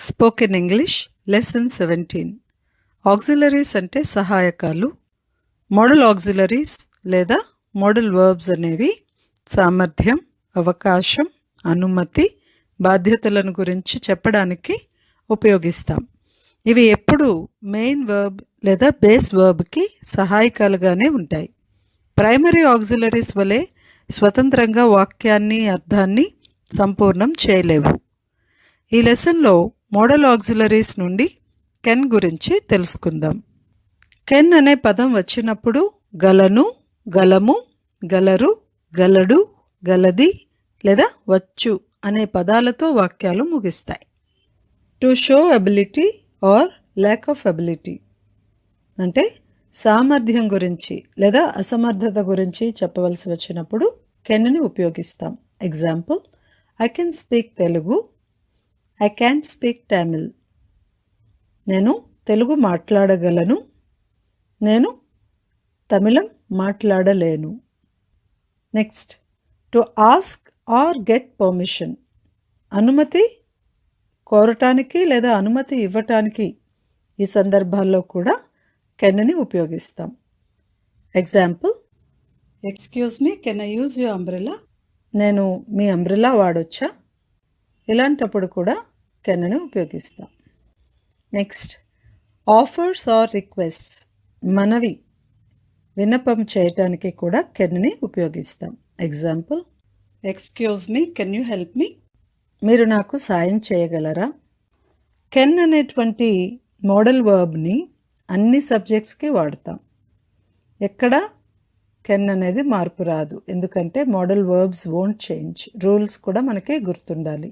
Spoken English lesson 17. Auxiliaries అంటే సహాయకాలు. Model auxiliaries లేదా modal verbs అనేవి సామర్థ్యం, అవకాశం, అనుమతి, బాధ్యతలను గురించి చెప్పడానికి ఉపయోగిస్తాం. ఇవి ఎప్పుడూ మెయిన్ వర్బ్ లేదా బేస్ వర్బ్కి సహాయకాలుగానే ఉంటాయి. ప్రైమరీ ఆక్సిలరీస్ వలె స్వతంత్రంగా వాక్యాన్ని, అర్థాన్ని సంపూర్ణం చేయలేవు. ఈ లెసన్లో మోడల్ ఆక్సిలరీస్ నుండి కెన్ గురించి తెలుసుకుందాం. కెన్ అనే పదం వచ్చినప్పుడు గలను, గలము, గలరు, గలడు, గలది లేదా వచ్చు అనే పదాలతో వాక్యాలు ముగిస్తాయి. To show ability or lack of ability అంటే సామర్థ్యం గురించి లేదా అసమర్థత గురించి చెప్పవలసి వచ్చినప్పుడు కెన్ని ఉపయోగిస్తాం. Example, I can speak Telugu, I can speak Tamil. నేను తెలుగు మాట్లాడగలను, నేను తమిళం మాట్లాడలేను. Next, to ask or get permission అనుమతి కోరటానికి లేదా అనుమతి ఇవ్వటానికి ఈ సందర్భాల్లో కూడా కెన్ని ఉపయోగిస్తాం. Example, excuse me, can I use your umbrella? నేను మీ అంబ్రెలా వాడొచ్చా? ఇలాంటప్పుడు కూడా కెన్ని ఉపయోగిస్తాం. నెక్స్ట్, ఆఫర్స్ ఆర్ రిక్వెస్ట్స్ మనవి, విన్నపం చేయటానికి కూడా కెన్ని ఉపయోగిస్తాం. Example, excuse me, can you help me? మీరు నాకు సాయం చేయగలరా? కెన్ అనేటువంటి మోడల్ వర్బ్ని అన్ని సబ్జెక్ట్స్కి వాడతాం. ఎక్కడ కెన్ అనేది మార్పు రాదు, ఎందుకంటే modal verbs won't change. Rules కూడా మనకి గుర్తుండాలి.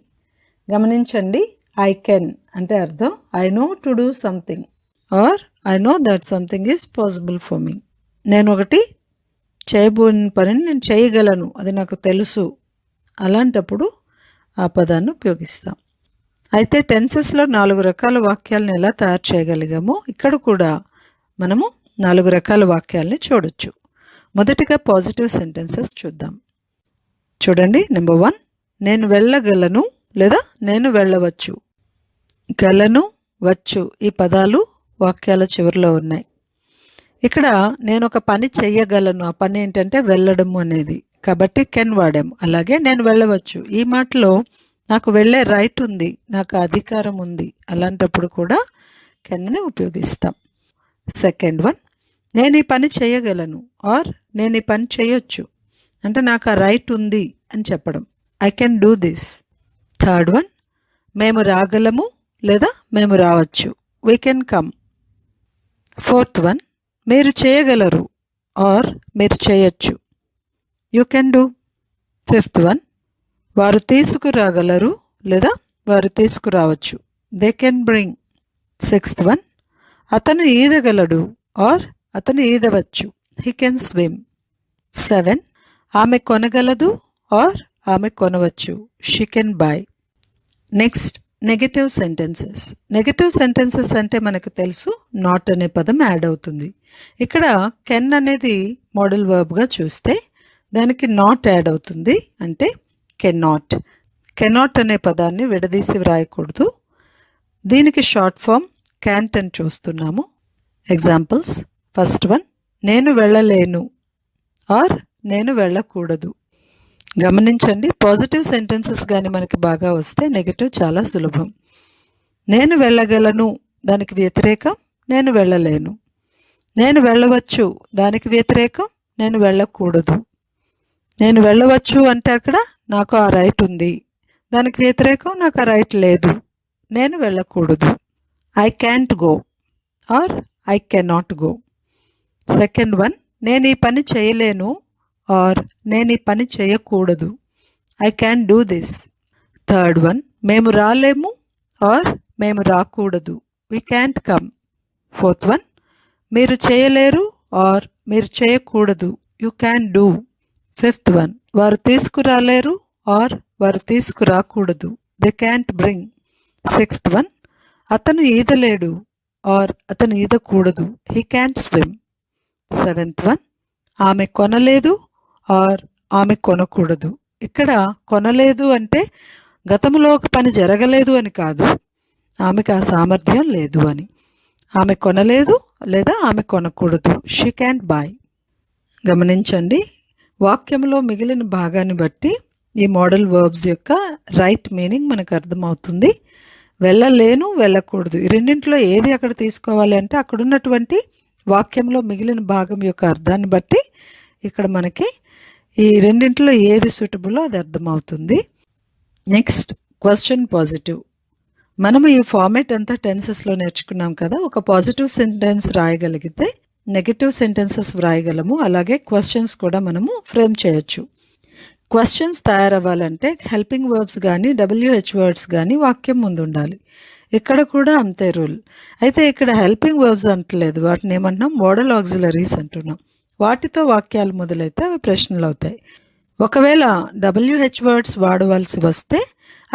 గమనించండి, ఐ కెన్ అంటే అర్థం I know to do something or I know that something is possible for me. నేను ఒకటి చేయబోని పనిని నేను చేయగలను, అది నాకు తెలుసు. అలాంటప్పుడు ఆ పదాన్ని ఉపయోగిస్తాం. అయితే టెన్సెస్లో 4 రకాల వాక్యాలను ఎలా తయారు చేయగలిగామో ఇక్కడ కూడా మనము 4 రకాల వాక్యాలని చూడొచ్చు. మొదటిగా పాజిటివ్ సెంటెన్సెస్ చూద్దాం. చూడండి, నెంబర్ 1, నేను వెళ్ళగలను లేదా నేను వెళ్ళవచ్చు. గలను, వచ్చు ఈ పదాలు వాక్యాల చివరిలో ఉన్నాయి. ఇక్కడ నేను ఒక పని చెయ్యగలను, ఆ పని ఏంటంటే వెళ్ళడము అనేది, కాబట్టి కెన్ వాడాము. అలాగే నేను వెళ్ళవచ్చు, ఈ మాటలో నాకు వెళ్ళే రైట్ ఉంది, నాకు అధికారం ఉంది. అలాంటప్పుడు కూడా కెన్ని ఉపయోగిస్తాం. సెకండ్ వన్, నేను ఈ పని చేయగలను ఆర్ నేను ఈ పని చేయొచ్చు అంటే నాకు ఆ రైట్ ఉంది అని చెప్పడం, I can do this. Third one, మేము రాగలము లేదా మేము రావచ్చు, we can come. Fourth one, మీరు చేయగలరు ఆర్ మీరు చేయొచ్చు, you can do. Fifth one, వారు తీసుకురాగలరు లేదా వారు తీసుకురావచ్చు, they can bring. Sixth one, అతను ఈదగలడు ఆర్ అతను ఈదవచ్చు, హీ కెన్ స్విమ్. 7, ఆమె కొనగలదు ఆర్ ఆమె కొనవచ్చు, she can buy. Next, negative sentences. Negative sentences అంటే మనకు తెలుసు, నాట్ అనే పదం యాడ్ అవుతుంది. ఇక్కడ కెన్ అనేది మోడల్ వర్బ్గా చూస్తే దానికి నాట్ యాడ్ అవుతుంది, అంటే కెన్ నాట్. కెన్ నాట్ అనే పదాన్ని విడదీసి వ్రాయకూడదు. దీనికి షార్ట్ ఫామ్ క్యాంట్ అని చూస్తున్నాము. ఎగ్జాంపుల్స్, ఫస్ట్ వన్, నేను వెళ్ళలేను ఆర్ నేను వెళ్ళకూడదు. గమనించండి, పాజిటివ్ సెంటెన్సెస్ కానీ మనకి బాగా వస్తే నెగటివ్ చాలా సులభం. నేను వెళ్ళగలను దానికి వ్యతిరేకం నేను వెళ్ళలేను. నేను వెళ్ళవచ్చు దానికి వ్యతిరేకం నేను వెళ్ళకూడదు. నేను వెళ్ళవచ్చు అంటే అక్కడ నాకు ఆ రైట్ ఉంది, దానికి వ్యతిరేకం నాకు ఆ రైట్ లేదు, నేను వెళ్ళకూడదు. I can't go or I cannot go. Second one, నేను ఈ పని చేయలేను ఆర్ నేను ఈ పని చేయకూడదు, I can do this. Third one, మేము రాలేము ఆర్ మేము రాకూడదు, we can't come. Fourth one, మీరు చేయలేరు ఆర్ మీరు చేయకూడదు, you can do. Fifth one, వారు తీసుకురాలేరు ఆర్ వారు తీసుకురాకూడదు, they can't bring. Sixth one, అతను ఈదలేడు ఆర్ అతను ఈదకూడదు, he can't swim. Seventh one, ఆమె కొనలేదు ఆర్ ఆమె కొనకూడదు. ఇక్కడ కొనలేదు అంటే గతంలో ఒక పని జరగలేదు అని కాదు, ఆమెకు ఆ సామర్థ్యం లేదు అని. ఆమె కొనలేదు లేదా ఆమె కొనకూడదు. She can't by. గమనించండి, వాక్యంలో మిగిలిన భాగాన్ని బట్టి ఈ మోడల్ వర్బ్స్ యొక్క రైట్ మీనింగ్ మనకు అర్థమవుతుంది. వెళ్ళలేను, వెళ్ళకూడదు, ఈ రెండింటిలో ఏది అక్కడ తీసుకోవాలి అంటే అక్కడ ఉన్నటువంటి వాక్యంలో మిగిలిన భాగం యొక్క అర్థాన్ని బట్టి ఇక్కడ మనకి ఈ రెండింటిలో ఏది సూటబుల్లో అది అర్థమవుతుంది. Next question positive. మనము ఈ ఫార్మేట్ అంతా టెన్సెస్లో నేర్చుకున్నాం కదా. ఒక పాజిటివ్ సెంటెన్స్ రాయగలిగితే నెగటివ్ సెంటెన్సెస్ వ్రాయగలము. అలాగే క్వశ్చన్స్ కూడా మనము ఫ్రేమ్ చేయొచ్చు. క్వశ్చన్స్ తయారవ్వాలంటే హెల్పింగ్ వర్బ్స్ కానీ WH వర్డ్స్ కానీ వాక్యం ముందు ఉండాలి. ఇక్కడ కూడా అంతే రూల్. అయితే ఇక్కడ హెల్పింగ్ వర్బ్స్ అంటలేదు, వాటిని ఏమంటున్నాం, మోడల్ ఆక్సిలరీస్ అంటున్నాం. వాటితో వాక్యాలు మొదలైతే అవి ప్రశ్నలు అవుతాయి. ఒకవేళ WH వర్డ్స్ వాడవలసి వస్తే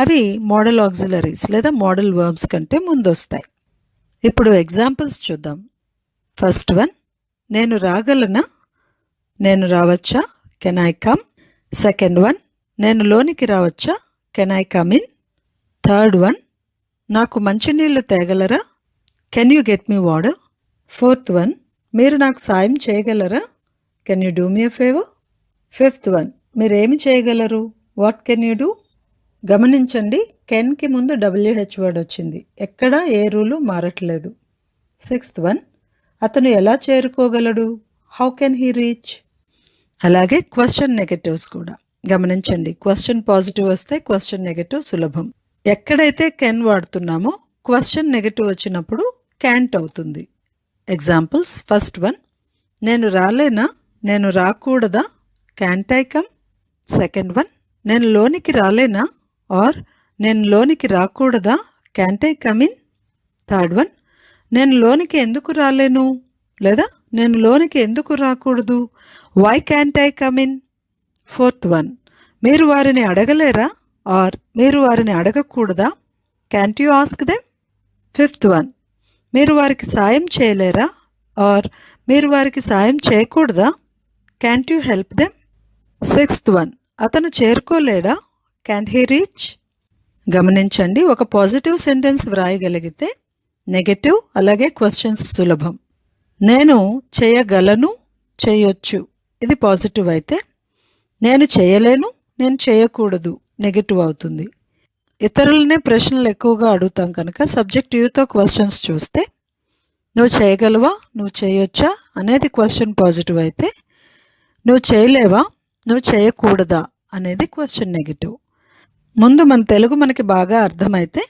అవి మోడల్ ఆక్సిలరీస్ లేదా మోడల్ వర్బ్స్ కంటే ముందు వస్తాయి. ఇప్పుడు ఎగ్జాంపుల్స్ చూద్దాం. ఫస్ట్ వన్, నేను రాగలనా, నేను రావచ్చా, can I come. Second one, నేను లోనికి రావచ్చా, can I come in. Third one, నాకు మంచినీళ్ళు తేగలరా, can you get me water. Fourth one, మీరు నాకు సాయం చేయగలరా, can you do me a favour. Fifth one, మీరేమి చేయగలరు, వాట్ కెన్ యూ డూ. గమనించండి, కెన్కి ముందు WH వర్డ్ వచ్చింది, ఎక్కడ ఏ రూలు మారట్లేదు. సిక్స్త్ వన్, అతను ఎలా చేరుకోగలడు, హౌ కెన్ హీ రీచ్. అలాగే క్వశ్చన్ నెగటివ్స్ కూడా గమనించండి. క్వశ్చన్ పాజిటివ్ వస్తే క్వశ్చన్ నెగటివ్ సులభం. ఎక్కడైతే కెన్ వాడుతున్నామో క్వశ్చన్ నెగటివ్ వచ్చినప్పుడు క్యాంట్ అవుతుంది. ఎగ్జాంపుల్స్. ఫస్ట్ వన్, నేను రాలేనా, నేను రాకూడదా, can't I come. Second one, నేను లోనికి రాలేనా ఆర్ నేను లోనికి రాకూడదా, can't I come in. Third one, నేను లోనికి ఎందుకు రాలేను లేదా నేను లోనికి ఎందుకు రాకూడదు, why can't I come in. Fourth one, మీరు వారిని అడగలేరా ఆర్ మీరు వారిని అడగకూడదా, can't you ask them. Fifth one, మీరు వారికి సాయం చేయలేరా ఆర్ మీరు వారికి సాయం చేయకూడదా, can't you help them. Sixth one, అతను చేరుకోలేడా, క్యాంట్ హీ రీచ్. గమనించండి, ఒక పాజిటివ్ సెంటెన్స్ వ్రాయగలిగితే నెగటివ్ అలాగే క్వశ్చన్స్ సులభం. నేను చేయగలను, చేయొచ్చు, ఇది పాజిటివ్ అయితే, నేను చేయలేను, నేను చేయకూడదు నెగటివ్ అవుతుంది. ఇతరులనే ప్రశ్నలు ఎక్కువగా అడుగుతాం కనుక సబ్జెక్ట్ యూతో క్వశ్చన్స్ చూస్తే నువ్వు చేయగలవా, నువ్వు చేయొచ్చా అనేది క్వశ్చన్ పాజిటివ్ అయితే, నువ్వు చేయలేవా, నువ్వు చేయకూడదా అనేది క్వశ్చన్ నెగటివ్. ముందు మన తెలుగు మనకి బాగా అర్థమైతే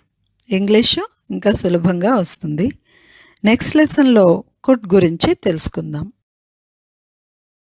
ఇంగ్లీషు ఇంకా సులభంగా వస్తుంది. నెక్స్ట్ లెసన్లో కుడ్ గురించి తెలుసుకుందాం.